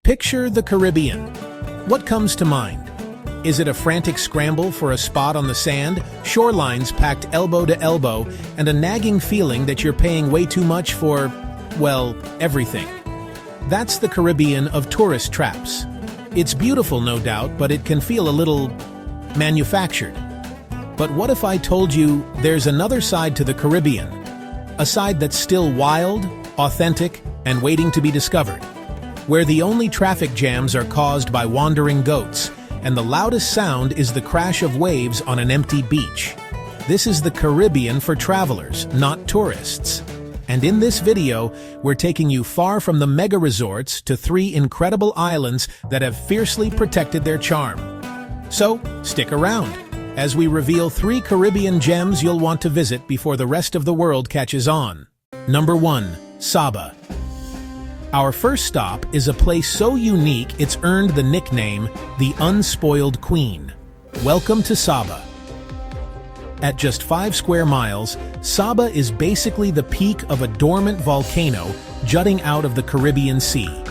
Picture the Caribbean. What comes to mind? Is it a frantic scramble for a spot on the sand, shorelines packed elbow to elbow, and a nagging feeling that you're paying way too much for, well, everything? That's the Caribbean of tourist traps. It's beautiful, no doubt, but it can feel a little manufactured. But what if I told you there's another side to the Caribbean? A side that's still wild, authentic, and waiting to be discovered. Where the only traffic jams are caused by wandering goats, and the loudest sound is the crash of waves on an empty beach. This is the Caribbean for travelers, not tourists. And in this video, we're taking you far from the mega resorts to 3 incredible islands that have fiercely protected their charm. So, stick around as we reveal 3 Caribbean gems you'll want to visit before the rest of the world catches on. Number 1. Saba. Our first stop is a place so unique it's earned the nickname the Unspoiled Queen. Welcome to Saba. At just 5 square miles, Saba is basically the peak of a dormant volcano jutting out of the Caribbean Sea.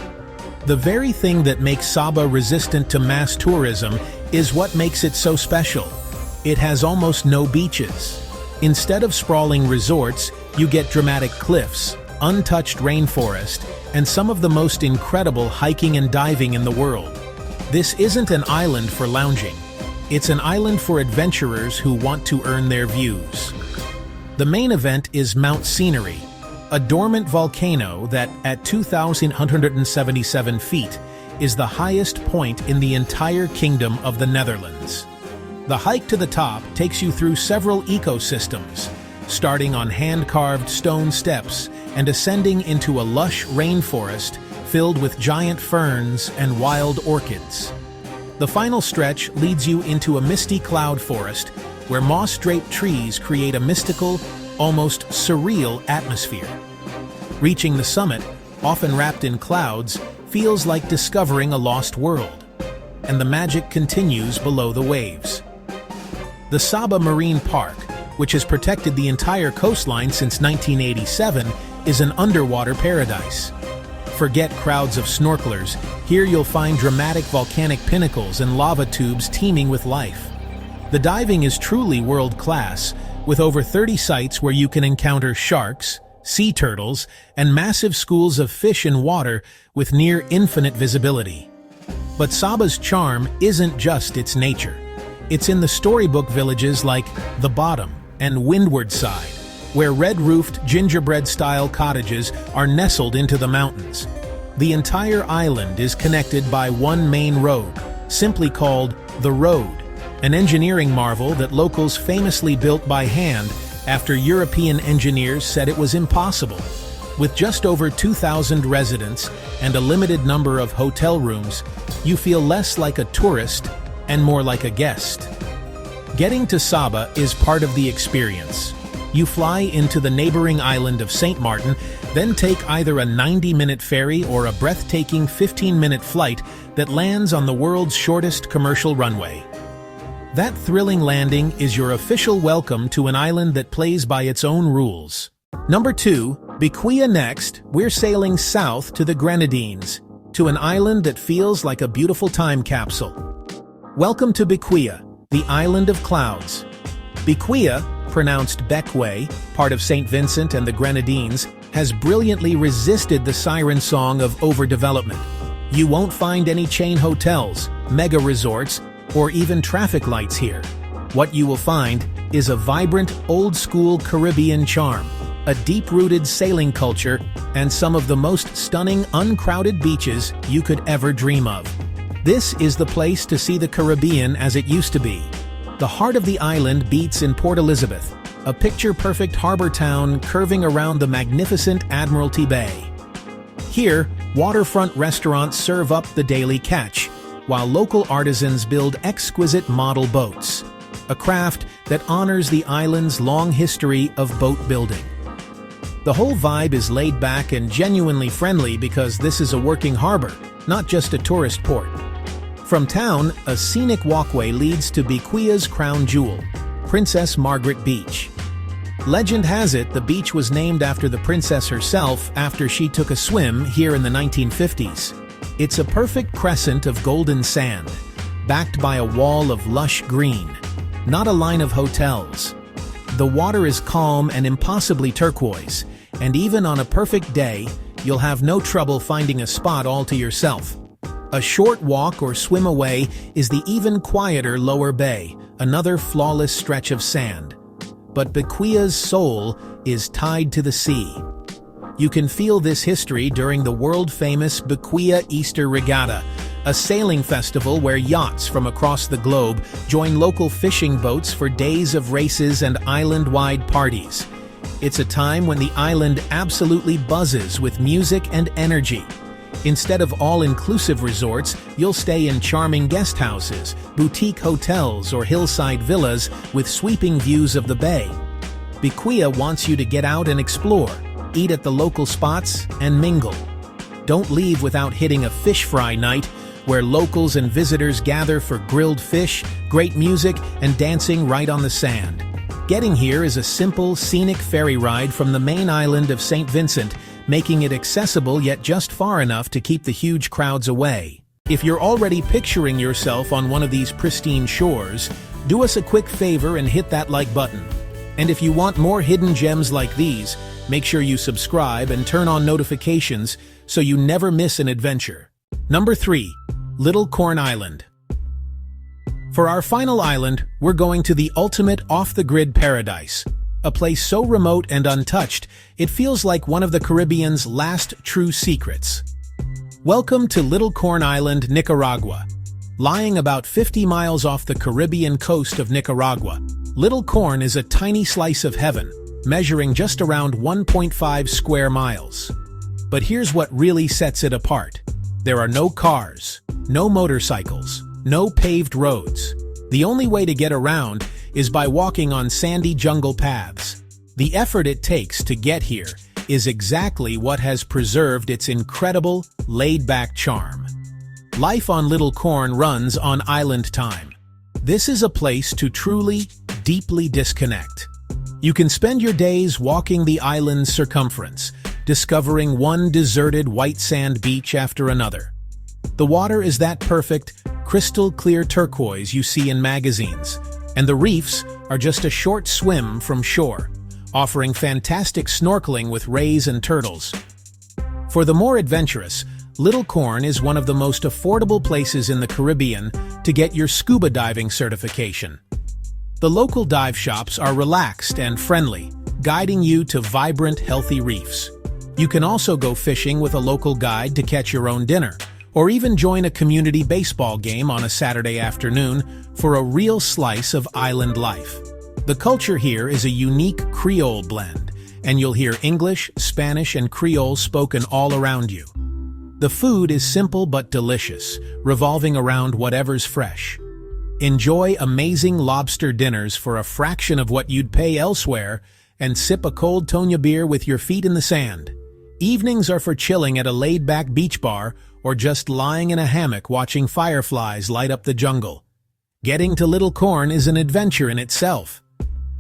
The very thing that makes Saba resistant to mass tourism is what makes it so special. It has almost no beaches. Instead of sprawling resorts, you get dramatic cliffs, untouched rainforest, and some of the most incredible hiking and diving in the world. This isn't an island for lounging. It's an island for adventurers who want to earn their views. The main event is Mount Scenery, a dormant volcano that, at 2,177 feet, is the highest point in the entire Kingdom of the Netherlands. The hike to the top takes you through several ecosystems, starting on hand-carved stone steps and ascending into a lush rainforest filled with giant ferns and wild orchids. The final stretch leads you into a misty cloud forest where moss-draped trees create a mystical, almost surreal atmosphere. Reaching the summit, often wrapped in clouds, feels like discovering a lost world. And the magic continues below the waves. The Saba Marine Park, which has protected the entire coastline since 1987, is an underwater paradise. Forget crowds of snorkelers. Here you'll find dramatic volcanic pinnacles and lava tubes teeming with life. The diving is truly world-class, with over 30 sites where you can encounter sharks, sea turtles, and massive schools of fish in water with near-infinite visibility. But Saba's charm isn't just its nature. It's in the storybook villages like The Bottom and Windward Side, where red-roofed, gingerbread-style cottages are nestled into the mountains. The entire island is connected by one main road, simply called The Road, an engineering marvel that locals famously built by hand after European engineers said it was impossible. With just over 2,000 residents and a limited number of hotel rooms, you feel less like a tourist and more like a guest. Getting to Saba is part of the experience. You fly into the neighboring island of St. Martin, then take either a 90-minute ferry or a breathtaking 15-minute flight that lands on the world's shortest commercial runway. That thrilling landing is your official welcome to an island that plays by its own rules. Number 2, Bequia. Next, we're sailing south to the Grenadines, to an island that feels like a beautiful time capsule. Welcome to Bequia, the Island of Clouds. Bequia, pronounced Beckway, part of St. Vincent and the Grenadines, has brilliantly resisted the siren song of overdevelopment. You won't find any chain hotels, mega resorts, or even traffic lights here. What you will find is a vibrant, old-school Caribbean charm, a deep-rooted sailing culture, and some of the most stunning, uncrowded beaches you could ever dream of. This is the place to see the Caribbean as it used to be. The heart of the island beats in Port Elizabeth, a picture-perfect harbor town curving around the magnificent Admiralty Bay. Here, waterfront restaurants serve up the daily catch, while local artisans build exquisite model boats, a craft that honors the island's long history of boat building. The whole vibe is laid back and genuinely friendly because this is a working harbor, not just a tourist port. From town, a scenic walkway leads to Bequia's crown jewel, Princess Margaret Beach. Legend has it the beach was named after the princess herself after she took a swim here in the 1950s. It's a perfect crescent of golden sand, backed by a wall of lush green, not a line of hotels. The water is calm and impossibly turquoise, and even on a perfect day, you'll have no trouble finding a spot all to yourself. A short walk or swim away is the even quieter Lower Bay, another flawless stretch of sand. But Bequia's soul is tied to the sea. You can feel this history during the world-famous Bequia Easter Regatta, a sailing festival where yachts from across the globe join local fishing boats for days of races and island-wide parties. It's a time when the island absolutely buzzes with music and energy. Instead of all-inclusive resorts, you'll stay in charming guest houses, boutique hotels, or hillside villas with sweeping views of the bay. Bequia wants you to get out and explore, eat at the local spots, and mingle. Don't leave without hitting a fish fry night, where locals and visitors gather for grilled fish, great music, and dancing right on the sand. Getting here is a simple, scenic ferry ride from the main island of St. Vincent, making it accessible yet just far enough to keep the huge crowds away. If you're already picturing yourself on one of these pristine shores, do us a quick favor and hit that like button. And if you want more hidden gems like these, make sure you subscribe and turn on notifications so you never miss an adventure. Number 3. Little Corn Island. For our final island, we're going to the ultimate off-the-grid paradise. A place so remote and untouched, it feels like one of the Caribbean's last true secrets. Welcome to Little Corn Island, Nicaragua. Lying about 50 miles off the Caribbean coast of Nicaragua, Little Corn is a tiny slice of heaven, measuring just around 1.5 square miles. But here's what really sets it apart. There are no cars, no motorcycles, no paved roads. The only way to get around is by walking on sandy jungle paths. The effort it takes to get here is exactly what has preserved its incredible, laid-back charm. Life on Little Corn runs on island time. This is a place to truly, deeply disconnect. You can spend your days walking the island's circumference, discovering one deserted white sand beach after another. The water is that perfect, crystal-clear turquoise you see in magazines, and the reefs are just a short swim from shore, offering fantastic snorkeling with rays and turtles. For the more adventurous, Little Corn is one of the most affordable places in the Caribbean to get your scuba diving certification. The local dive shops are relaxed and friendly, guiding you to vibrant, healthy reefs. You can also go fishing with a local guide to catch your own dinner, or even join a community baseball game on a Saturday afternoon for a real slice of island life. The culture here is a unique Creole blend, and you'll hear English, Spanish, and Creole spoken all around you. The food is simple but delicious, revolving around whatever's fresh. Enjoy amazing lobster dinners for a fraction of what you'd pay elsewhere, and sip a cold Tonya beer with your feet in the sand. Evenings are for chilling at a laid-back beach bar or just lying in a hammock watching fireflies light up the jungle. Getting to Little Corn is an adventure in itself.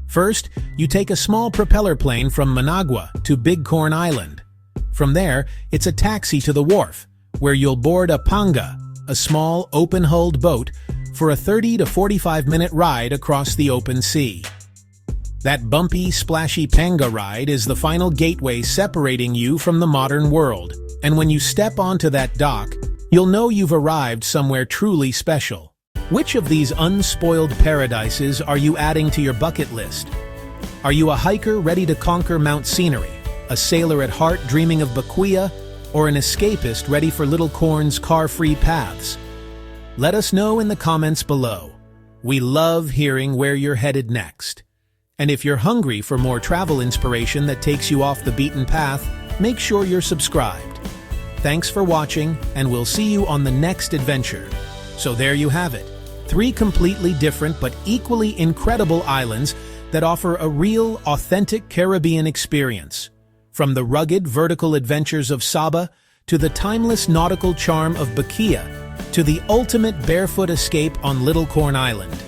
First, you take a small propeller plane from Managua to Big Corn Island. From there, it's a taxi to the wharf, where you'll board a panga, a small, open-hulled boat, for a 30 to 45-minute ride across the open sea. That bumpy, splashy panga ride is the final gateway separating you from the modern world. And when you step onto that dock, you'll know you've arrived somewhere truly special. Which of these unspoiled paradises are you adding to your bucket list? Are you a hiker ready to conquer Mount Scenery, a sailor at heart dreaming of Bequia, or an escapist ready for Little Corn's car-free paths? Let us know in the comments below. We love hearing where you're headed next. And if you're hungry for more travel inspiration that takes you off the beaten path, make sure you're subscribed. Thanks for watching, and we'll see you on the next adventure. So there you have it, 3 completely different but equally incredible islands that offer a real, authentic Caribbean experience. From the rugged, vertical adventures of Saba, to the timeless nautical charm of Bequia, to the ultimate barefoot escape on Little Corn Island.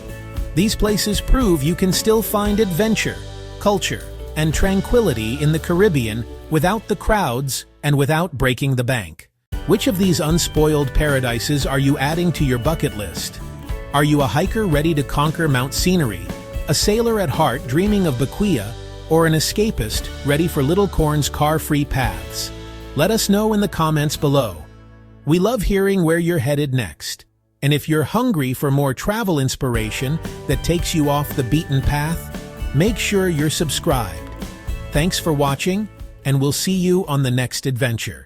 These places prove you can still find adventure, culture, and tranquility in the Caribbean without the crowds and without breaking the bank. Which of these unspoiled paradises are you adding to your bucket list? Are you a hiker ready to conquer Mount Scenery, a sailor at heart dreaming of Baquia, or an escapist ready for Little Corn's car-free paths? Let us know in the comments below. We love hearing where you're headed next. And if you're hungry for more travel inspiration that takes you off the beaten path, make sure you're subscribed. Thanks for watching, and we'll see you on the next adventure.